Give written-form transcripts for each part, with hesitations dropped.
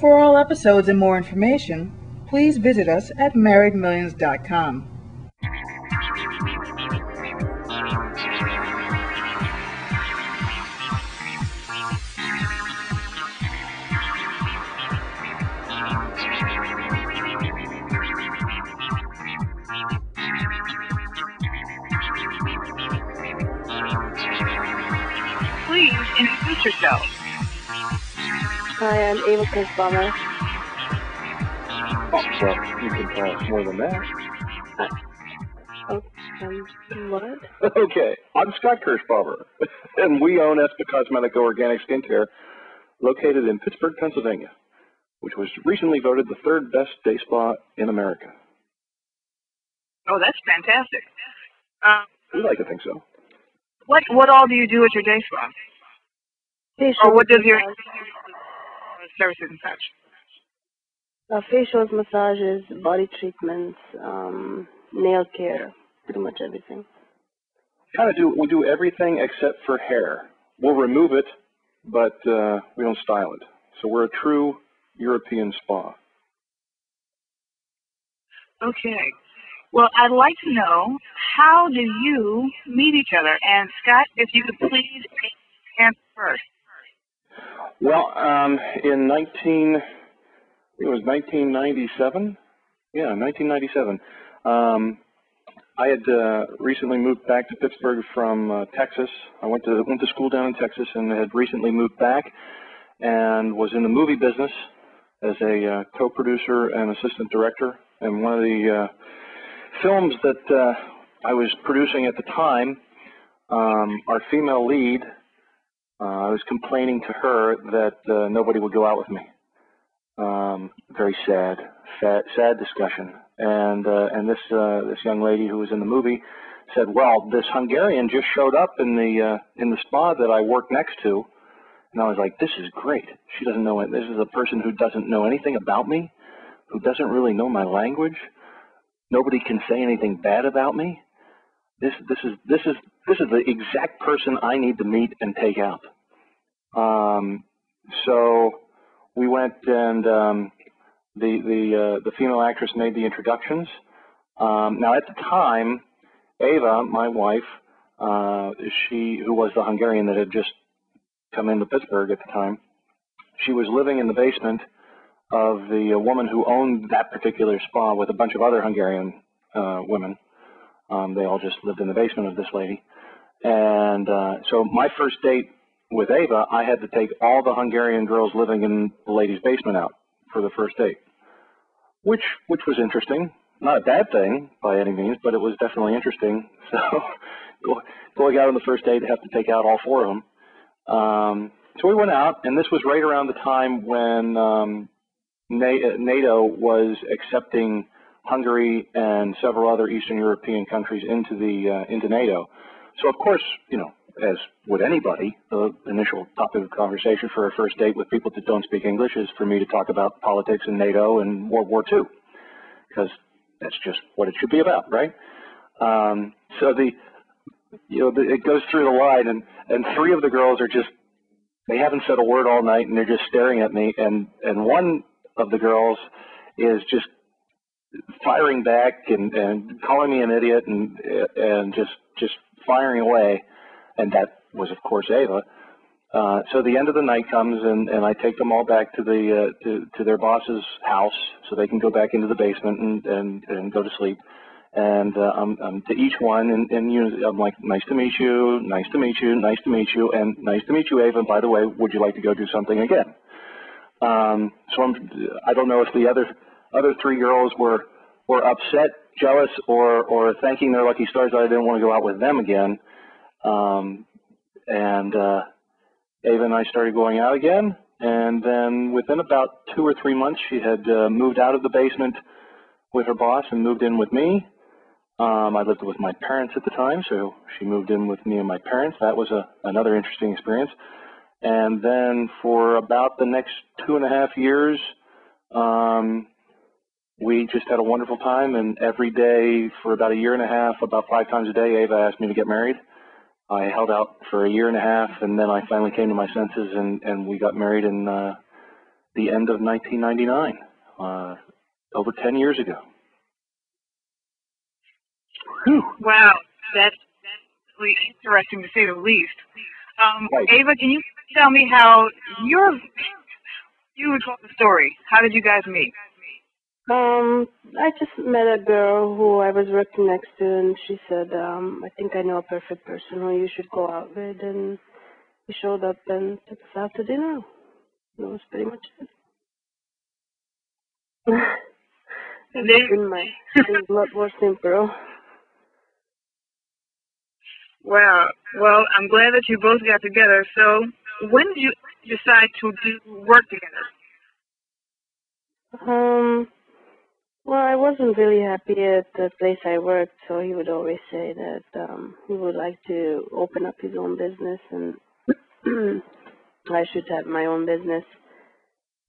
For all episodes and more information, please visit us at marriedmillions.com. Please introduce yourself. Hi, I'm Eva Kozmetika. Oh, well, you can tell us more than that. What? Okay, I'm Scott Kirschbaumer, and we own ESSpa Kozmetika Organic Skincare, located in Pittsburgh, Pennsylvania, which was recently voted the third best day spa in America. Oh, that's fantastic. We like to think so. What all do you do at your day spa? Or what does your services and such? Facials, massages, body treatments, nail care, pretty much everything. We do everything except for hair. We'll remove it, but we don't style it. So we're a true European spa. Okay. Well, I'd like to know, how did you meet each other? And Scott, if you could please answer first. Well, in 1997. Yeah, 1997. I had recently moved back to Pittsburgh from Texas. I went to school down in Texas and had recently moved back and was in the movie business as a co-producer and assistant director. And one of the films that I was producing at the time, our female lead, I was complaining to her that nobody would go out with me. Very sad discussion. And this young lady who was in the movie said, "Well, this Hungarian just showed up in the spa that I work next to." And I was like, "This is great. She doesn't know it. This is a person who doesn't know anything about me, who doesn't really know my language. Nobody can say anything bad about me. This is the exact person I need to meet and take out." So we went and the female actress made the introductions. Now at the time, Eva, my wife, who was the Hungarian that had just come into Pittsburgh at the time, she was living in the basement of the woman who owned that particular spa with a bunch of other Hungarian women. They all just lived in the basement of this lady. And so my first date with Eva, I had to take all the Hungarian girls living in the lady's basement out for the first date, which was interesting. Not a bad thing by any means, but it was definitely interesting. So going out on the first date, have to take out all four of them. So we went out, and this was right around the time when NATO was accepting Hungary and several other Eastern European countries into NATO. So of course, as would anybody, the initial topic of conversation for a first date with people that don't speak English is for me to talk about politics and NATO and World War II, because that's just what it should be about, right? So it goes through the line, and three of the girls they haven't said a word all night, and they're just staring at me, and one of the girls is just firing back and calling me an idiot and just firing away. And that was, of course, Eva. So the end of the night comes, and I take them all back to to their boss's house so they can go back into the basement and go to sleep. And to each one, and I'm like, "Nice to meet you, nice to meet you, nice to meet you, and nice to meet you, Eva. And by the way, would you like to go do something again?" So I don't know if the other three girls were upset, jealous, or thanking their lucky stars that I didn't want to go out with them again. And Eva and I started going out again, and then within about 2 or 3 months, she had moved out of the basement with her boss and moved in with me. I lived with my parents at the time, so she moved in with me and my parents. That was another interesting experience. And then for about the next 2.5 years, we just had a wonderful time, and every day for about 1.5 years, about 5 times a day, Eva asked me to get married. I held out for 1.5 years, and then I finally came to my senses, and we got married in the end of 1999, over 10 years ago. Whew. Wow, that's really interesting to say the least. Right. Ava, can you tell me how you would tell the story? How did you guys meet? I just met a girl who I was working next to, and she said, I think I know a perfect person who you should go out with, and he showed up and took us out to dinner. That was pretty much it. And then, It's a lot more simple. wow. Well, I'm glad that you both got together. So, when did you decide to do work together? Well, I wasn't really happy at the place I worked, so he would always say that he would like to open up his own business, and I should have my own business.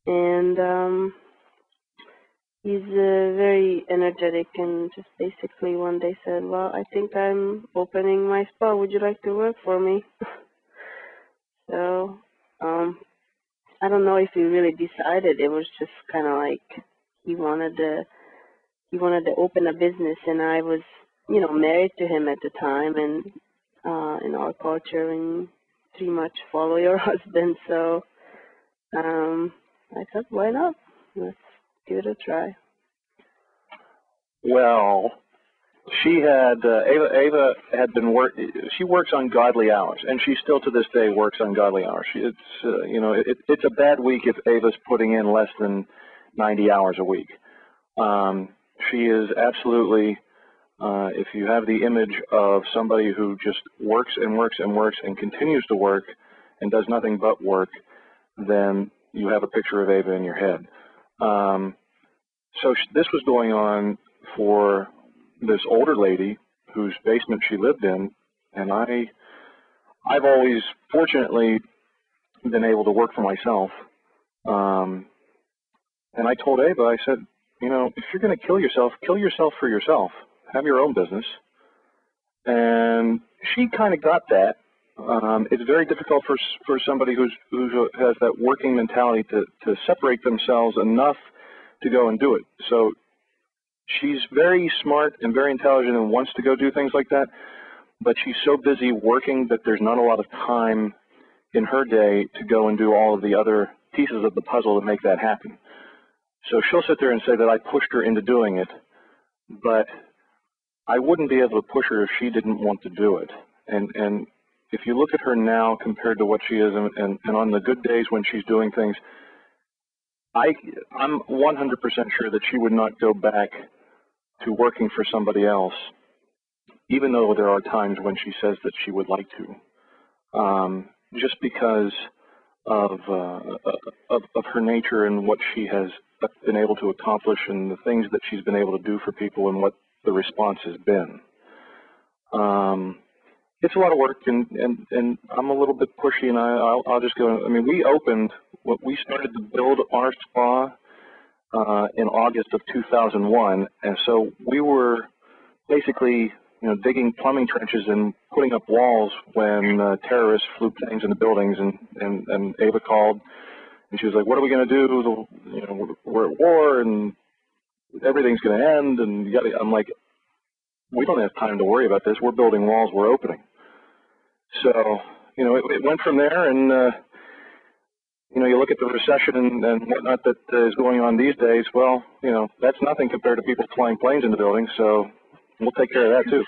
And he's very energetic, and just basically one day said, well, I think I'm opening my spa. Would you like to work for me? So, I don't know if he really decided. It was just kind of like he wanted to open a business, and I was, married to him at the time, and in our culture, and pretty much follow your husband. So, I thought, why not? Let's give it a try. Well, she had Ava had been she works on godly hours, and she still to this day works on godly hours. It's a bad week if Ava's putting in less than 90 hours a week. She is absolutely, if you have the image of somebody who just works and works and works and continues to work and does nothing but work, then you have a picture of Ava in your head. So this was going on for this older lady whose basement she lived in, and I've always, fortunately, been able to work for myself. And I told Ava, I said, if you're going to kill yourself for yourself. Have your own business. And she kind of got that. It's very difficult for somebody who has that working mentality to separate themselves enough to go and do it. So she's very smart and very intelligent and wants to go do things like that, but she's so busy working that there's not a lot of time in her day to go and do all of the other pieces of the puzzle to make that happen. So she'll sit there and say that I pushed her into doing it, but I wouldn't be able to push her if she didn't want to do it. And if you look at her now compared to what she is, and on the good days when she's doing things, I'm 100% sure that she would not go back to working for somebody else, even though there are times when she says that she would like to, just because of her nature and what she has been able to accomplish and the things that she's been able to do for people and what the response has been. It's a lot of work, and I'm a little bit pushy, and I'll just go. I mean, we started to build our spa in August of 2001, and so we were basically, digging plumbing trenches and putting up walls when terrorists flew planes into buildings, and Ava called, and she was like, "What are we going to do? We're at war, and everything's going to end." And I'm like, "We don't have time to worry about this. We're building walls. We're opening." So, it went from there, and you look at the recession and whatnot that is going on these days. Well, that's nothing compared to people flying planes into buildings. So we'll take care of that too.